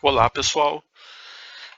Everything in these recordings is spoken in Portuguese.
Olá pessoal,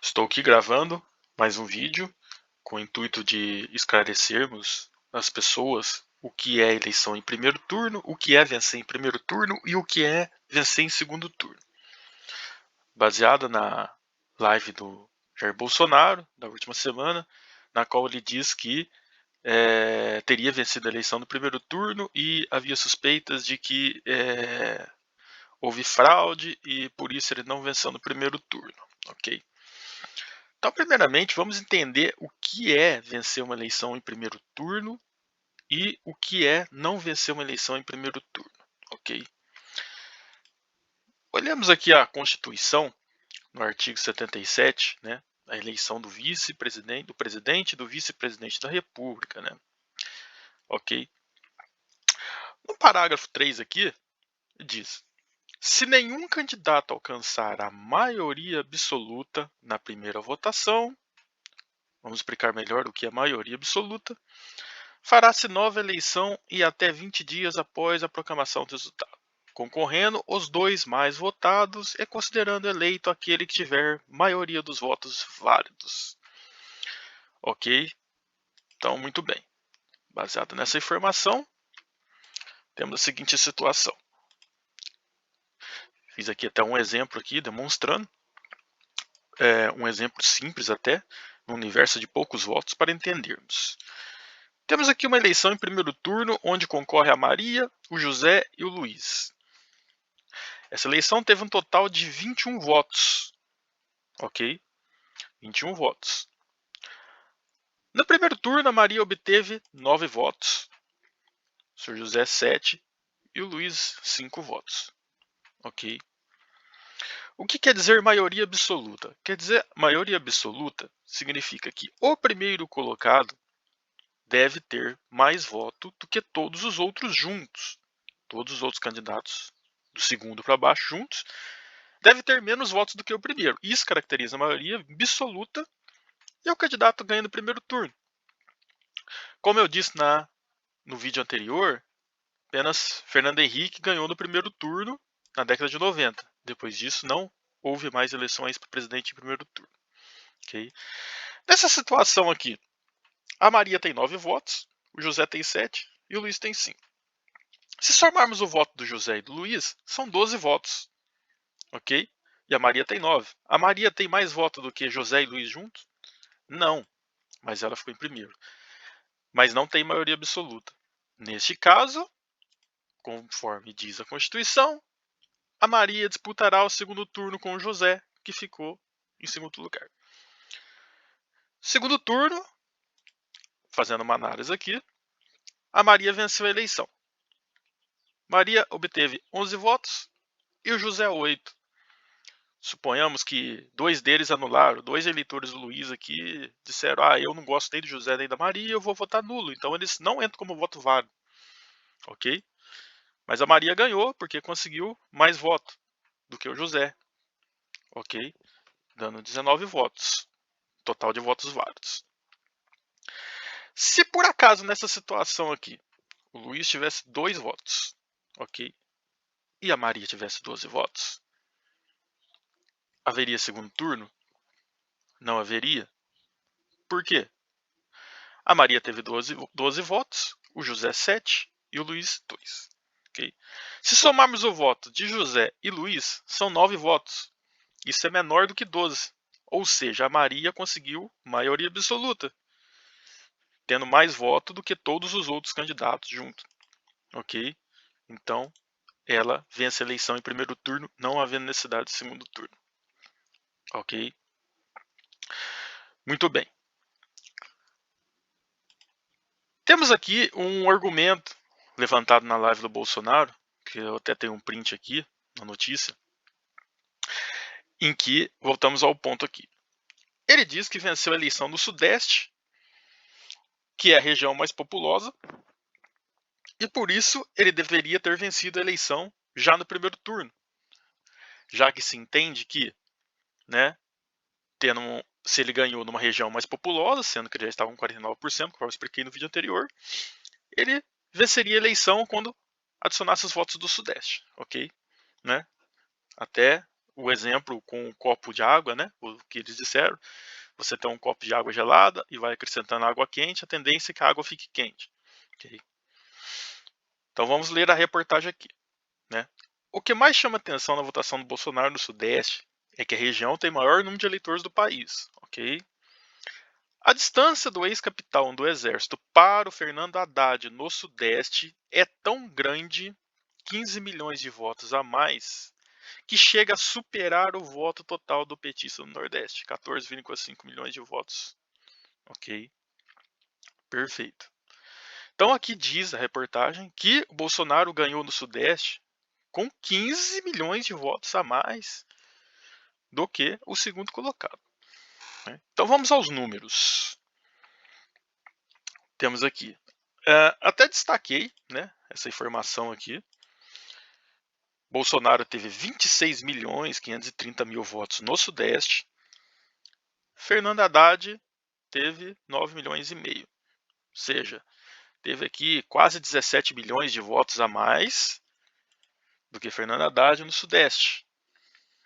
estou aqui gravando mais um vídeo com o intuito de esclarecermos as pessoas o que é eleição em primeiro turno, o que é vencer em primeiro turno e o que é vencer em segundo turno. Baseada na live do Jair Bolsonaro da última semana, na qual ele diz que teria vencido a eleição no primeiro turno e havia suspeitas de que houve fraude e por isso ele não venceu no primeiro turno, ok? Então, primeiramente, vamos entender o que é vencer uma eleição em primeiro turno e o que é não vencer uma eleição em primeiro turno, ok? Olhamos aqui a Constituição, no artigo 77, né? A eleição do vice-presidente, do presidente e do vice-presidente da República, né? Ok? No parágrafo 3 aqui, diz: se nenhum candidato alcançar a maioria absoluta na primeira votação, vamos explicar melhor o que é maioria absoluta, fará-se nova eleição e até 20 dias após a proclamação do resultado, concorrendo os dois mais votados e considerando eleito aquele que tiver maioria dos votos válidos. Ok? Então, muito bem. Baseado nessa informação, temos a seguinte situação. Fiz aqui até um exemplo aqui demonstrando, um exemplo simples até, no universo de poucos votos para entendermos. Temos aqui uma eleição em primeiro turno, onde concorre a Maria, o José e o Luiz. Essa eleição teve um total de 21 votos, ok? 21 votos. No primeiro turno, a Maria obteve 9 votos, o Sr. José 7 e o Luiz 5 votos, ok? O que quer dizer maioria absoluta? Quer dizer, maioria absoluta significa que o primeiro colocado deve ter mais voto do que todos os outros juntos. Todos os outros candidatos do segundo para baixo juntos deve ter menos votos do que o primeiro. Isso caracteriza a maioria absoluta e o candidato ganha no primeiro turno. Como eu disse no vídeo anterior, apenas Fernando Henrique ganhou no primeiro turno na década de 90. Depois disso, não houve mais eleições para presidente em primeiro turno. Okay? Nessa situação aqui, a Maria tem 9 votos, o José tem 7 e o Luiz tem 5. Se somarmos o voto do José e do Luiz, são 12 votos. Ok? E a Maria tem 9. A Maria tem mais votos do que José e Luiz juntos? Não, mas ela ficou em primeiro. Mas não tem maioria absoluta. Neste caso, conforme diz a Constituição, a Maria disputará o segundo turno com o José, que ficou em segundo lugar. Segundo turno, fazendo uma análise aqui, a Maria venceu a eleição. Maria obteve 11 votos e o José 8. Suponhamos que 2 deles anularam, 2 eleitores do Luiz aqui disseram: eu não gosto nem do José nem da Maria, eu vou votar nulo. Então eles não entram como voto válido. Ok? Mas a Maria ganhou porque conseguiu mais votos do que o José. Ok? Dando 19 votos. Total de votos válidos. Se por acaso nessa situação aqui, o Luiz tivesse 2 votos, ok? E a Maria tivesse 12 votos, haveria segundo turno? Não haveria. Por quê? A Maria teve 12 votos, o José 7 e o Luiz 2. Okay? Se somarmos o voto de José e Luiz, são 9 votos. Isso é menor do que 12. Ou seja, a Maria conseguiu maioria absoluta, tendo mais voto do que todos os outros candidatos juntos. Ok? Então, ela vence a eleição em primeiro turno, não havendo necessidade de segundo turno. Ok? Muito bem. Temos aqui um argumento levantado na live do Bolsonaro, que eu até tenho um print aqui na notícia, em que voltamos ao ponto aqui. Ele diz que venceu a eleição no Sudeste, que é a região mais populosa, e por isso ele deveria ter vencido a eleição já no primeiro turno, já que se entende que, né, se ele ganhou numa região mais populosa, sendo que ele já estava com 49%, como eu expliquei no vídeo anterior, ele venceria a eleição quando adicionasse os votos do Sudeste, ok? Né? Até o exemplo com um copo de água, né? O que eles disseram. Você tem um copo de água gelada e vai acrescentando água quente, a tendência é que a água fique quente. Okay? Então vamos ler a reportagem aqui. Né? O que mais chama atenção na votação do Bolsonaro no Sudeste é que a região tem o maior número de eleitores do país. Okay? A distância do ex-capitão do Exército para o Fernando Haddad no Sudeste é tão grande, 15 milhões de votos a mais, que chega a superar o voto total do petista no Nordeste, 14,5 milhões de votos. Ok? Perfeito. Então aqui diz a reportagem que o Bolsonaro ganhou no Sudeste com 15 milhões de votos a mais do que o segundo colocado. Então vamos aos números. Temos aqui, até destaquei, né, essa informação aqui. Bolsonaro teve 26.530.000 votos no Sudeste. Fernando Haddad teve 9 milhões e meio. Ou seja, teve aqui quase 17 milhões de votos a mais do que Fernando Haddad no Sudeste.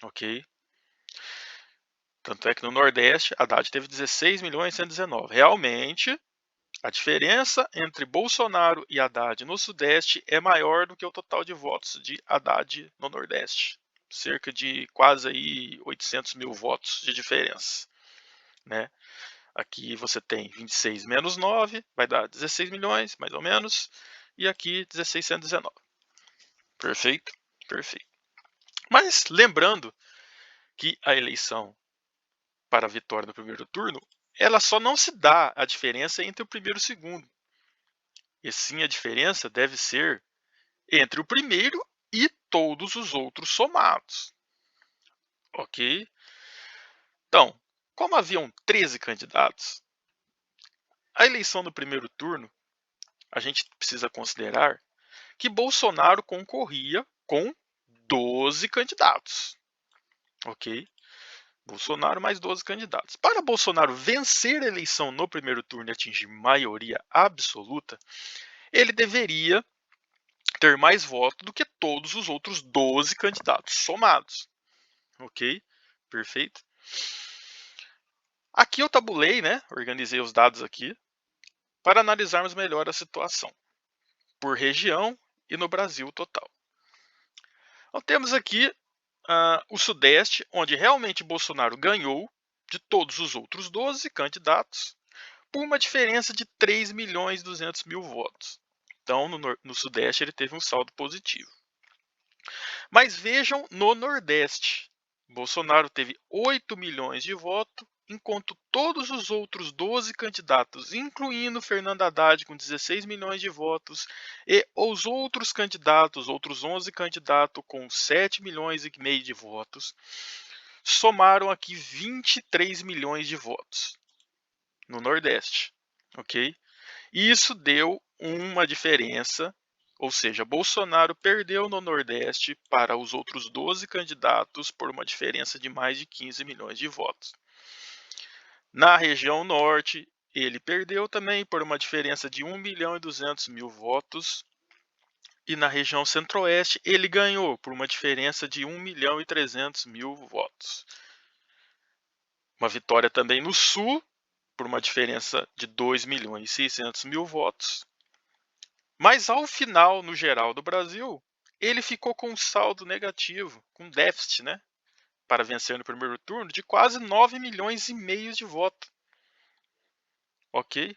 Ok? Tanto é que no Nordeste, Haddad teve 16.119. Realmente, a diferença entre Bolsonaro e Haddad no Sudeste é maior do que o total de votos de Haddad no Nordeste. Cerca de quase aí 800 mil votos de diferença. Né? Aqui você tem 26 menos 9, vai dar 16 milhões, mais ou menos. E aqui 1619. Perfeito? Perfeito. Mas lembrando que a eleição para a vitória no primeiro turno, ela só não se dá a diferença entre o primeiro e o segundo. E sim, a diferença deve ser entre o primeiro e todos os outros somados. Ok? Então, como haviam 13 candidatos, a eleição do primeiro turno, a gente precisa considerar que Bolsonaro concorria com 12 candidatos. Ok? Bolsonaro mais 12 candidatos. Para Bolsonaro vencer a eleição no primeiro turno e atingir maioria absoluta, ele deveria ter mais votos do que todos os outros 12 candidatos somados. Ok? Perfeito? Aqui eu tabulei, né? Organizei os dados aqui para analisarmos melhor a situação por região e no Brasil total. Então, temos aqui o Sudeste, onde realmente Bolsonaro ganhou de todos os outros 12 candidatos por uma diferença de 3.200.000 votos. Então, no Sudeste, ele teve um saldo positivo. Mas vejam no Nordeste. Bolsonaro teve 8 milhões de votos, enquanto todos os outros 12 candidatos, incluindo Fernando Haddad com 16 milhões de votos, e os outros candidatos, outros 11 candidatos com 7 milhões e meio de votos, somaram aqui 23 milhões de votos no Nordeste. Ok? Isso deu uma diferença, ou seja, Bolsonaro perdeu no Nordeste para os outros 12 candidatos por uma diferença de mais de 15 milhões de votos. Na região Norte, ele perdeu também por uma diferença de 1.200.000 votos. E na região Centro-Oeste, ele ganhou por uma diferença de 1.300.000 votos. Uma vitória também no Sul, por uma diferença de 2.600.000 votos. Mas ao final, no geral do Brasil, ele ficou com um saldo negativo, com déficit, né? Para vencer no primeiro turno, de quase 9 milhões e meio de votos. Ok?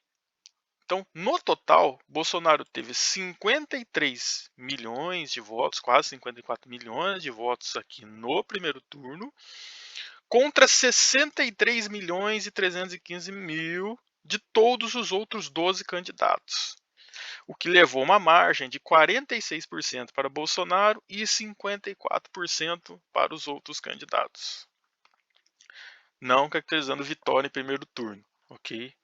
Então, no total, Bolsonaro teve 53 milhões de votos, quase 54 milhões de votos aqui no primeiro turno, contra 63 milhões e 315 mil de todos os outros 12 candidatos. O que levou uma margem de 46% para Bolsonaro e 54% para os outros candidatos. Não caracterizando vitória em primeiro turno, ok?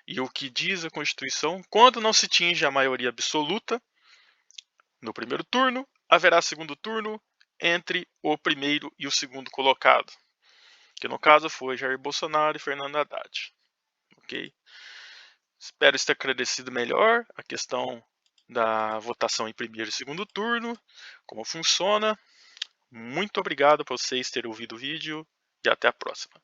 E o que diz a Constituição, quando não se atinge a maioria absoluta no primeiro turno, haverá segundo turno entre o primeiro e o segundo colocado, que no caso foi Jair Bolsonaro e Fernando Haddad. Ok? Espero ter esclarecido melhor a questão da votação em primeiro e segundo turno, como funciona. Muito obrigado por vocês terem ouvido o vídeo e até a próxima.